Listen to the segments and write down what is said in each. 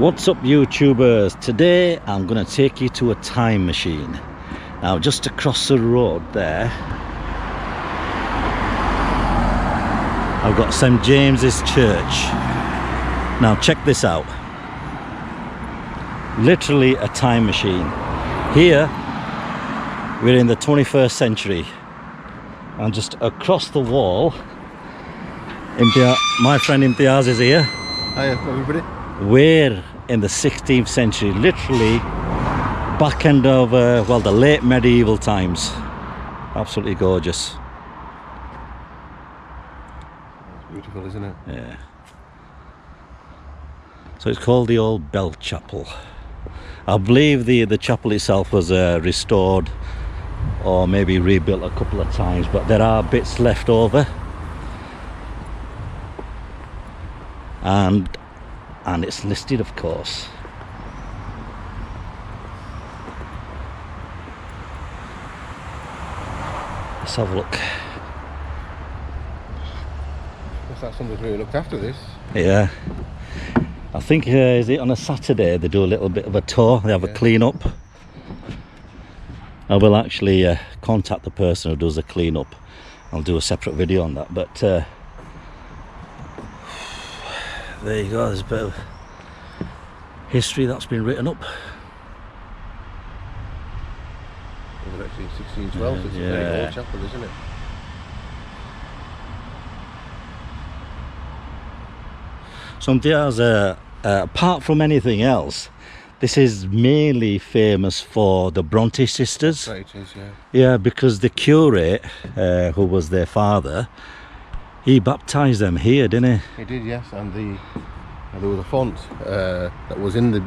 What's up, YouTubers? Today I'm going to take you to a time machine. Now just across the road there I've got St James's Church. Now check this out. Literally a time machine. Here we're in the 21st century, and just across the wall, my friend Imtiaz is here. Hi everybody. We're in the 16th century, literally back end of well, the late medieval times. Absolutely gorgeous. It's beautiful, isn't it? Yeah. So it's called the Old Bell Chapel. I believe the chapel itself was restored or maybe rebuilt a couple of times, but there are bits left over, and it's listed, of course. Let's have a look. Looks like somebody's really looked after this. Yeah, I think is it on a Saturday they do a little bit of a tour, they have a clean up. I will actually contact the person who does the clean up. I'll do a separate video on that, but there you go, there's a bit of history that's been written up. It was actually 1612, so it's a very old chapel, isn't it? So there's apart from anything else, this is mainly famous for the Bronte sisters. Right, it is, yeah. Yeah, because the curate, who was their father, he baptised them here, didn't he? He did, yes, and there was a font that was in the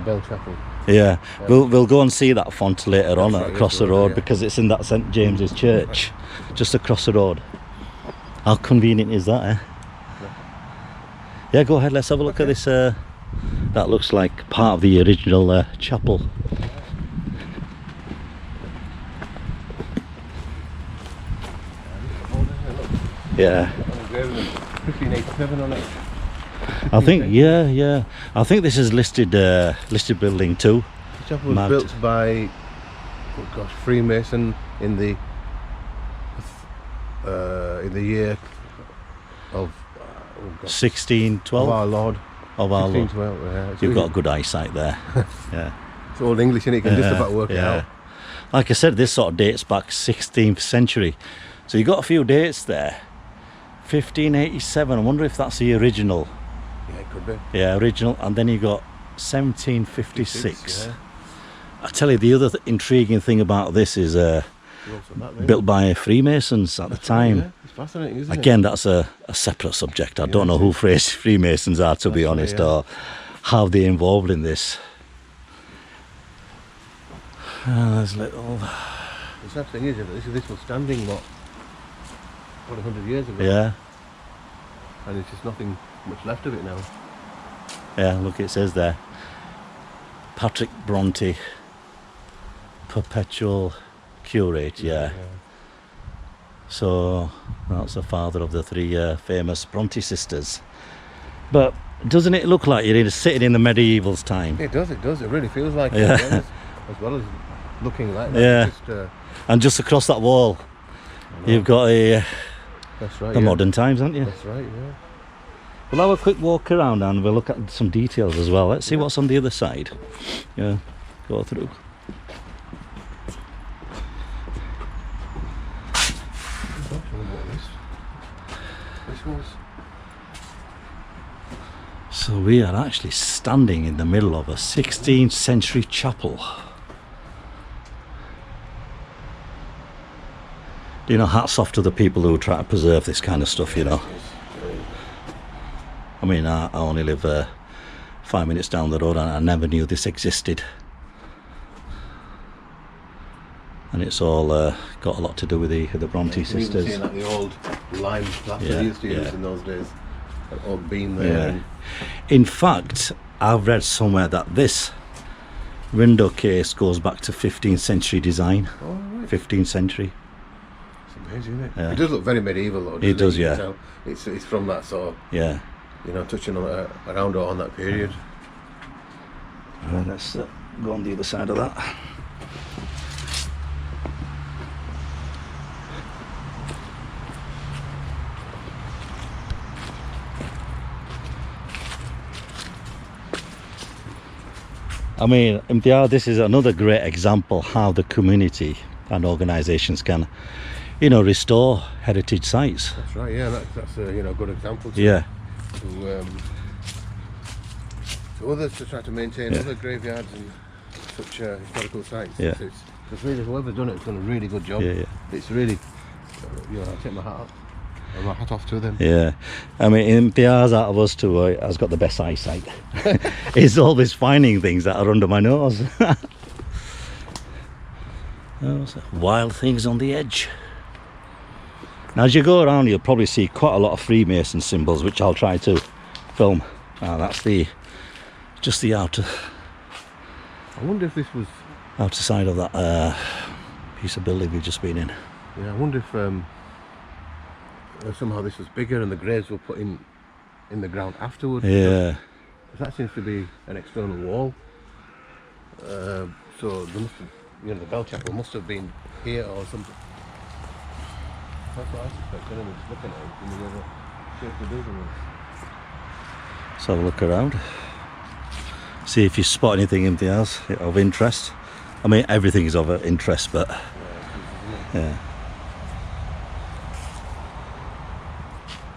bell chapel. Yeah, we'll go and see that font later on right, across the road, yeah. because it's in that St James's Church, just across the road. How convenient is that, eh? Yeah, go ahead, let's have a look at this. That looks like part of the original chapel. Yeah. 1587 on it. I think, yeah. I think this is listed building too. The chapel was built by, Freemason in the year of 1612 of our Lord. Of our Lord. 1612, yeah. You've got good eyesight there. Yeah. It's old English, and you can just about work it out. Like I said, this sort of dates back 16th century. So you got a few dates there. 1587. I wonder if that's the original. Yeah, it could be. Yeah, original. And then you got 1756. Yeah. I tell you, the other intriguing thing about this is built by Freemasons at the time. Yeah. It's fascinating, isn't it? Again, that's a separate subject. I don't know who Freemasons are, to be honest, or how they're involved in this. There's little... The sad thing is that this was standing, what, 100 years ago? Yeah. And there's just nothing much left of it now. Yeah, look, it says there. Patrick Bronte, perpetual curate, yeah. So that's the father of the three famous Bronte sisters. But doesn't it look like you're sitting in the medieval's time? It does. It really feels like it, as well as looking like that. Yeah. Just, and just across that wall, you've got the modern times, haven't you? That's right, yeah. We'll have a quick walk around and we'll look at some details as well. Let's see what's on the other side. Yeah, go through. So we are actually standing in the middle of a 16th century chapel. You know, hats off to the people who try to preserve this kind of stuff, you know. I mean, I only live 5 minutes down the road and I never knew this existed. And it's all got a lot to do with the Bronte sisters. You can even see like the old lime plaster they used to use in those days. That old beam there. Yeah. In fact, I've read somewhere that this window case goes back to 15th century design. Oh, right. 15th century. It's amazing, isn't it? Yeah. It does look very medieval though. It does, You yeah. can tell It's from that sort of, Yeah. touching on around on that period. Right, let's go on the other side of that. I mean, MPR, this is another great example how the community and organisations can, you know, restore heritage sites. That's right. Yeah, that's a good example. Yeah. To others to try to maintain other graveyards and such historical sites. Yeah. Because really, whoever's done it has done a really good job. Yeah. It's really, I take my hat off to them. Yeah, I mean, MPR's out of us two has got the best eyesight. He's always finding things that are under my nose. Wild things on the edge. Now, as you go around, you'll probably see quite a lot of Freemason symbols, which I'll try to film. That's just the outer. I wonder if this was outer side of that piece of building we've just been in. Yeah, I wonder if somehow this was bigger and the graves were put in the ground afterwards. Yeah. That seems to be an external wall. So there must have, the bell chapel must have been here or something. That's what I suspect. Anyone was looking at it in the other shape the building was. Let's have a look around. See if you spot anything else of interest. I mean, everything is of interest, but yeah.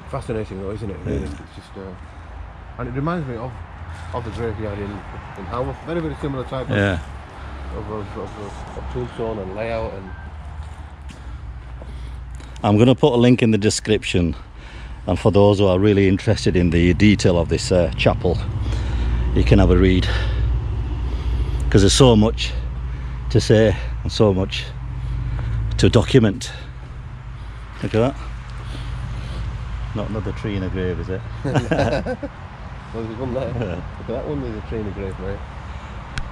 Fascinating though, isn't it? Really? It's just, and it reminds me of the graveyard in Haworth. Very, very similar type of tombstone and layout. And I'm going to put a link in the description, and for those who are really interested in the detail of this chapel, you can have a read, because there's so much to say and so much to document. Look at that. Not another tree in a grave, is it? Well, there's one there. Look at that one, there's a tree in a grave, mate.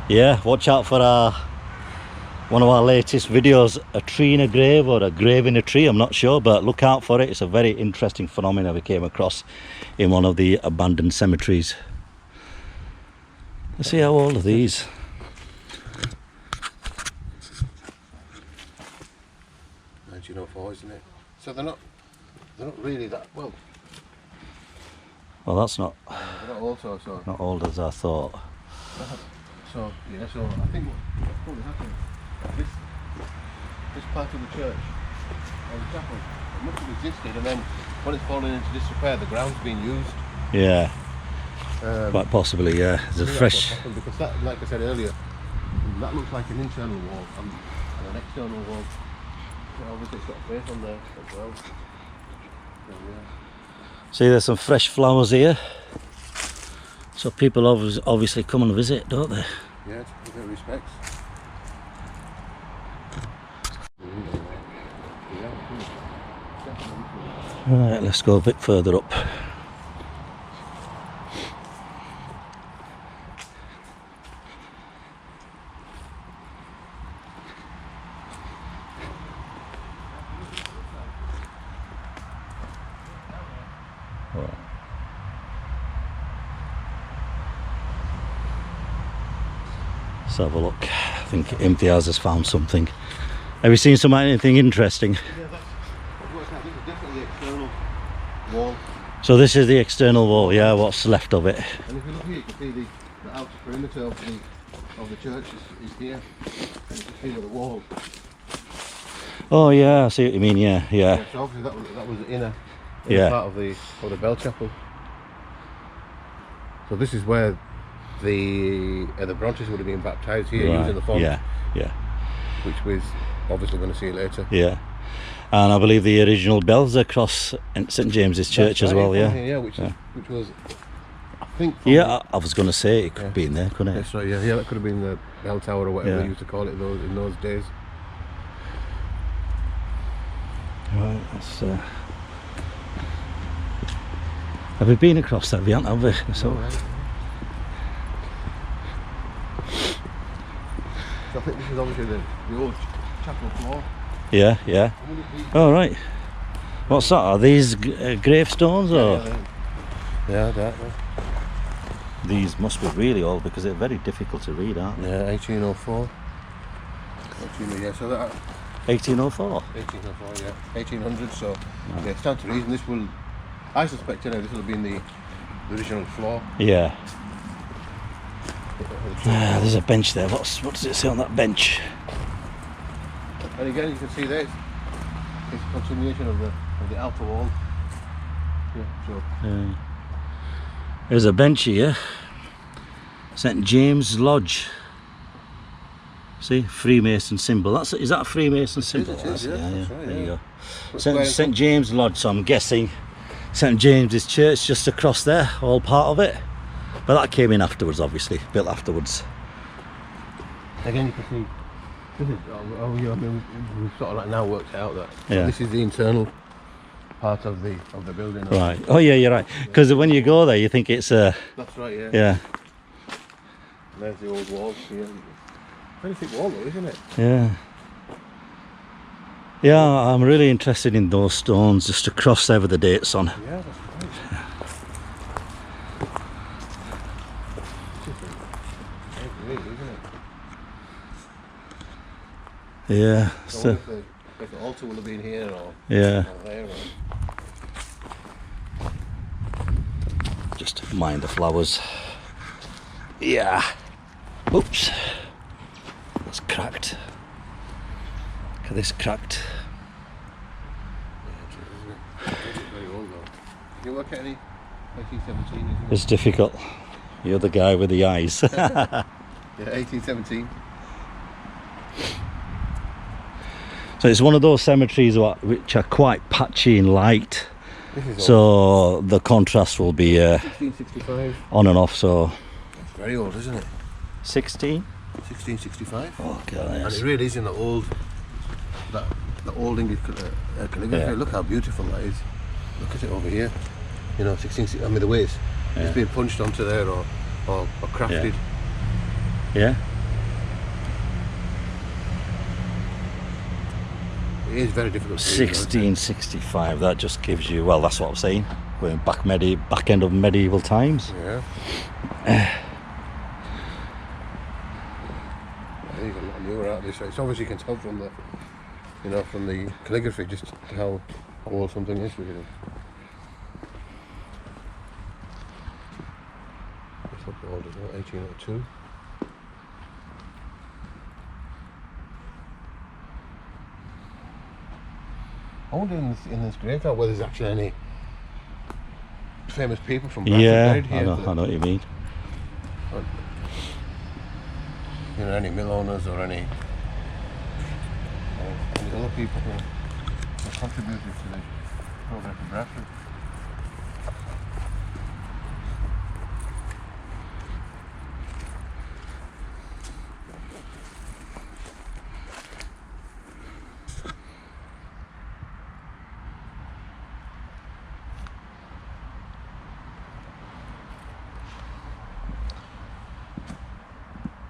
Yeah, watch out for one of our latest videos, a tree in a grave or a grave in a tree, I'm not sure, but look out for it. It's a very interesting phenomenon we came across in one of the abandoned cemeteries. Let's see how old are these. 1904, isn't it? So they're not really that well. Well, that's not they're not also so. Not old as I thought. So yeah, so I think what probably happened. This part of the church, or the chapel, it must have existed, and then when it's fallen into disrepair, the ground's been used. Yeah. Quite possibly, yeah. There's a fresh. Because that, like I said earlier, that looks like an internal wall and an external wall. So obviously it's got a face on there as well. So, yeah. See, there's some fresh flowers here, so people obviously come and visit, don't they? Yeah, to pay respects. Right, let's go a bit further up. Let's have a look. I think Imtiaz has found something. Have you seen anything interesting? Yeah, this is definitely the external wall. So this is the external wall, yeah, what's left of it. And if you look here, you can see the outer perimeter of the church is here. And you can see the wall. Oh yeah, I see what you mean, yeah. So obviously that was the inner part of the bell chapel. So this is where the Brontes would have been baptised here, using the font. Yeah. Which we're obviously going to see later. Yeah. And I believe the original bells across St James's Church as well, which was, I think. Yeah, I was going to say it could be in there, couldn't it? That's right. Yeah, that could have been the bell tower or whatever they used to call it in those days. Right, that's. Have we been across that? We haven't, have we? So. Right. So I think this is obviously the old chapel floor. Yeah. Oh right. What's that? Are these gravestones or? Yeah, that. These must be really old because they're very difficult to read, aren't they? Yeah, 1804. Yeah, so that 1804. 1804, yeah, 1800. So yeah, it stands to reason. This will, I suspect, this will have been the original floor. Yeah. There's a bench there. What does it say on that bench? And again, you can see there, it's a continuation of the outer wall. Yeah, so. There's a bench here. St James Lodge. See, Freemason symbol. Is that a Freemason symbol? It is, yeah. That's right, there you go. But St James Lodge. So I'm guessing St James's Church just across there, all part of it. But that came in afterwards, obviously, built afterwards. Again, you can see. This is, I mean, we've sort of like now worked out that Yeah. this is the internal part of the building. Right. Oh yeah, you're right. Because when you go there, you think it's That's right. Yeah. yeah. And there's the old walls here. Very thick wall, though, isn't it? Yeah. Yeah, I'm really interested in those stones just to cross over the dates on. Yeah, that's right. Isn't it? Yeah. So if the altar will have been here or Yeah. there. Just mind the flowers. Yeah. Oops. That's cracked. Look at this cracked. Very old though. You work at any 1817, isn't it? It's difficult. You're the guy with the eyes. Yeah, 1817. So it's one of those cemeteries which are quite patchy in light. This is So the contrast will be 1665. on and off. So It's very old, isn't it? 16. 1665. Oh god, And yes. it really is in the old English calligraphy. Yeah. Look how beautiful that is. Look at it over here. You know, 16. I mean, the way it's been punched onto there or crafted. Yeah. It is very difficult to read, 1665. That just gives you, well, that's what I'm saying. Going back end of medieval times. Yeah. There's a lot newer out of this. It's obviously you can tell from the, from the calligraphy just how old something is really. It's not old, it's 1802. I wonder in this graveyard whether there's actually any famous people from Bradford buried here. I know what you mean. Any mill owners or any other people who contributed to the progress of Bradford.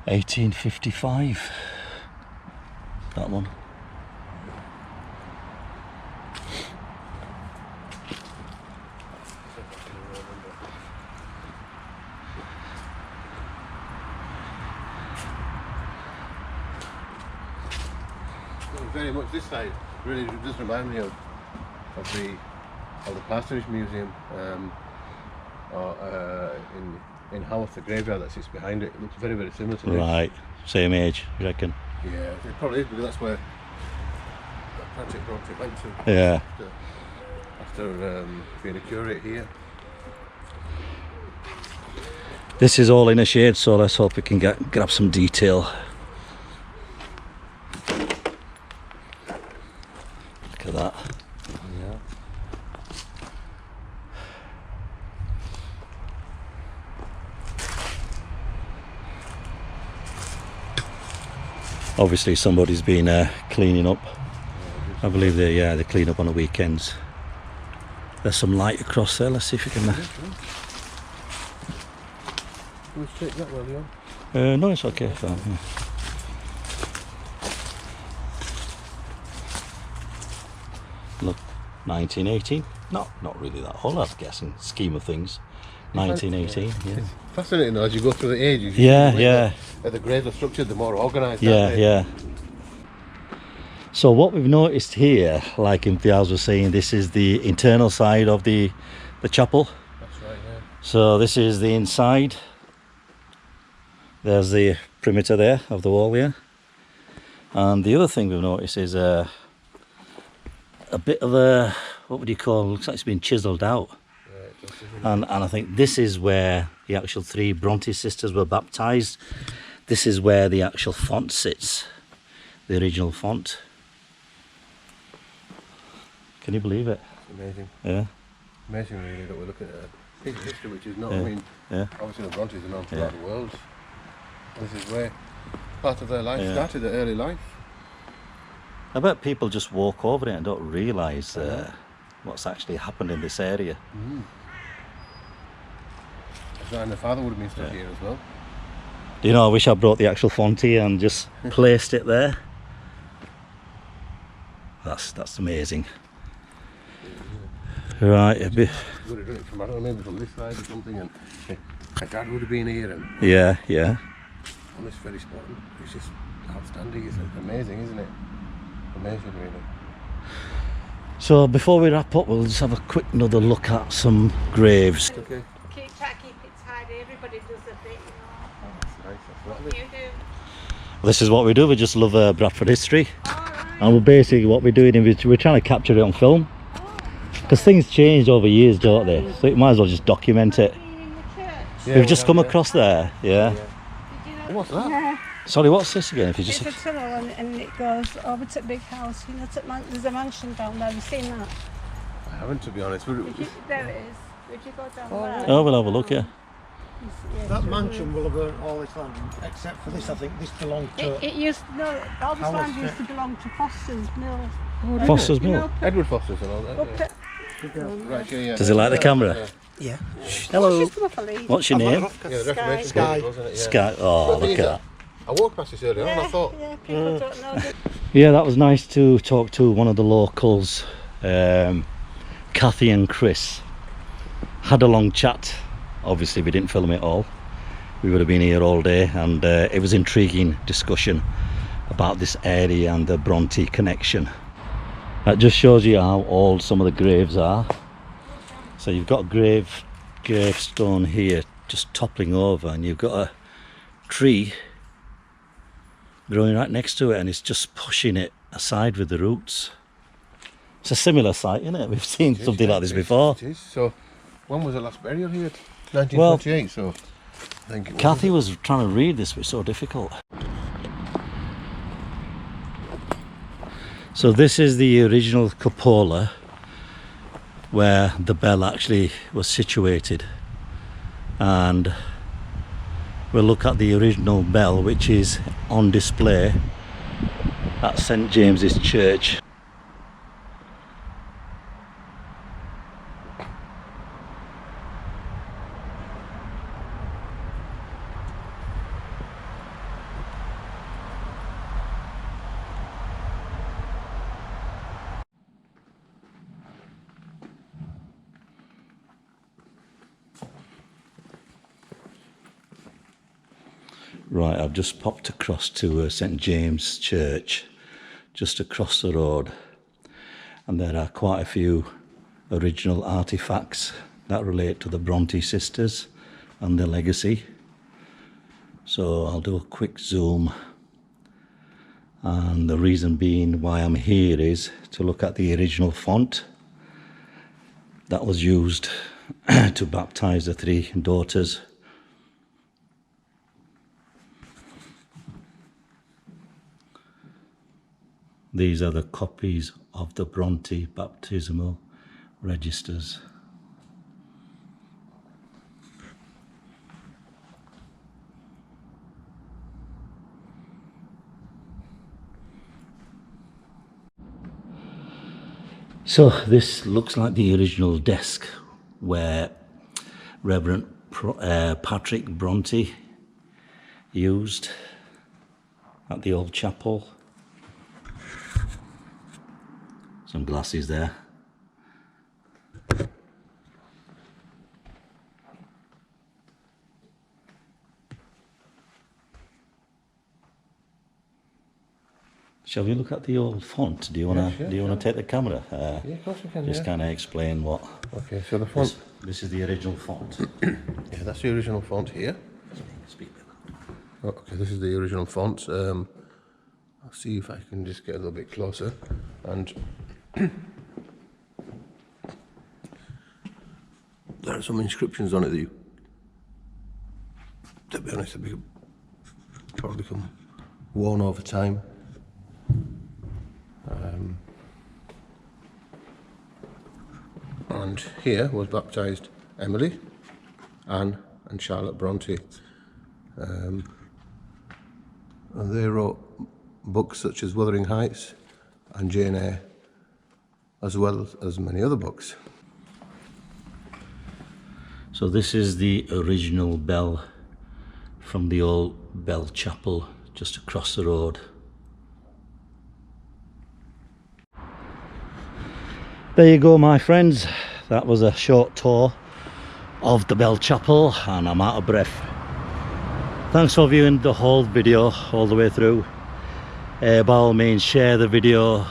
$1855. That one. Very much this side really does remind me of the Parsonage Museum in Haworth, the graveyard that sits behind it. It looks very, very similar to this. Right. Same age, you reckon? Yeah, it probably is because that's where Patrick Bronte went to. Yeah. After being a curate here. This is all in a shade, so let's hope we can grab some detail. Look at that. Yeah. Obviously somebody's been cleaning up. I believe they clean up on the weekends. There's some light across there. Let's see if we can. Let's take that one, Leon. No, it's okay. Fine, yeah. Look, 1918. Not really that old, I guess, in scheme of things. 1918. Yeah. It's fascinating though, as you go through the ages. Yeah. The graves are structured, the more organised. Yeah. So what we've noticed here, like Imtiaz was saying, this is the internal side of the chapel. That's right, yeah. So this is the inside. There's the perimeter there of the wall here. And the other thing we've noticed is a bit of a, what would you call, looks like it's been chiselled out. And I think this is where the actual 3 Bronte sisters were baptised. This is where the actual font sits, the original font. Can you believe it? It's amazing. Yeah. Amazing really that we're looking at a piece of history which is not, Yeah. I mean, Yeah. obviously the Brontes are known throughout the world. This is where part of their life started, their early life. I bet people just walk over it and don't realise what's actually happened in this area. And the father would have been stuck here as well. You know, I wish I brought the actual font here and just placed it there. That's amazing. Right, a bit. Would have done it from, I don't know, maybe from this side or something, and my dad would have been here, and Yeah. on this very spot. It's just outstanding. It's amazing, isn't it? Amazing, really. So before we wrap up, we'll just have a quick another look at some graves. Okay. Keep it tidy. Everybody does a bit, you know. That's nice. That's What lovely. do you do? This is what we do. We just love Bradford history, All right. and we're basically what we're doing is we're trying to capture it on film, because things change over years, don't they? So you might as well just document it. Been in the church. Yeah, We've we just have, come yeah. across there. Yeah. Did you know? What's that? Yeah. Sorry, what's this again? If you It's just a tunnel and it goes over to a big house. You know, there's a mansion down there. Have you seen that? I haven't, to be honest. There it is. Would you go down there? oh, we'll have a look. Yeah. Yeah, That it's mansion will have earned all this land, except for this. I think this belonged to. It used all this Haworth, land used yeah. to belong to Foster's Mill. Foster's You know, Mill. Edward Foster's and all that. up Yeah. at, Right, yeah. Does he like the camera? Yeah. Hello. she's lovely. What's your name? Yeah, the Reformation Sky. period, wasn't it? Yeah. Sky. Oh, But the thing look is at that. I walked past this earlier on and I thought, Yeah, people don't know that. Yeah, that was nice to talk to one of the locals, Kathy and Chris. Had a long chat. Obviously, we didn't film it all. We would have been here all day, and it was intriguing discussion about this area and the Bronte connection. That just shows you how old some of the graves are. So you've got a gravestone here just toppling over, and you've got a tree growing right next to it, and it's just pushing it aside with the roots. It's a similar site, isn't it? We've seen something like this before. It is. So, when was the last burial here? 1948, so I think it was. Kathy was trying to read this, but it's so difficult. So this is the original cupola where the bell actually was situated, and we'll look at the original bell, which is on display at St James's Church. Right, I've just popped across to St James Church, just across the road, and there are quite a few original artifacts that relate to the Bronte sisters and their legacy. So I'll do a quick zoom, and the reason being why I'm here is to look at the original font that was used to baptize the 3 daughters. These are the copies of the Bronte baptismal registers. So this looks like the original desk where Rev Patrick Bronte used at the old chapel. Some glasses there. Shall we look at the old font? Do you wanna take the camera? Yeah, of course we can. Just Yeah. kind of explain what. Okay, so the font. This is the original font. Yeah, that's the original font here. Speak with that. Okay, this is the original font. I'll see if I can just get a little bit closer. And there are some inscriptions on it that you, to be honest, have probably become worn over time. And here was baptised Emily, Anne and Charlotte Bronte. And they wrote books such as Wuthering Heights and Jane Eyre, as well as many other books. So this is the original bell from the old bell chapel just across the road. There you go, my friends. That was a short tour of the bell chapel and I'm out of breath. Thanks for viewing the whole video all the way through. By all means, share the video,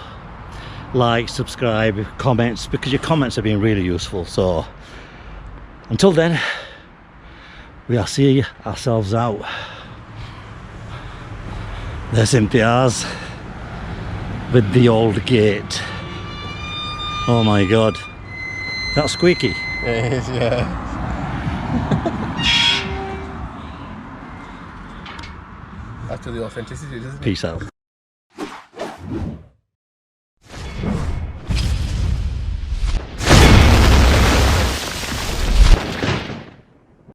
like, subscribe, comments, because your comments have been really useful. So until then, we'll see ourselves out. There's Cynthia's with the old gate. Oh my god, that's squeaky. It is, yeah. That's to the authenticity, doesn't it? Peace out.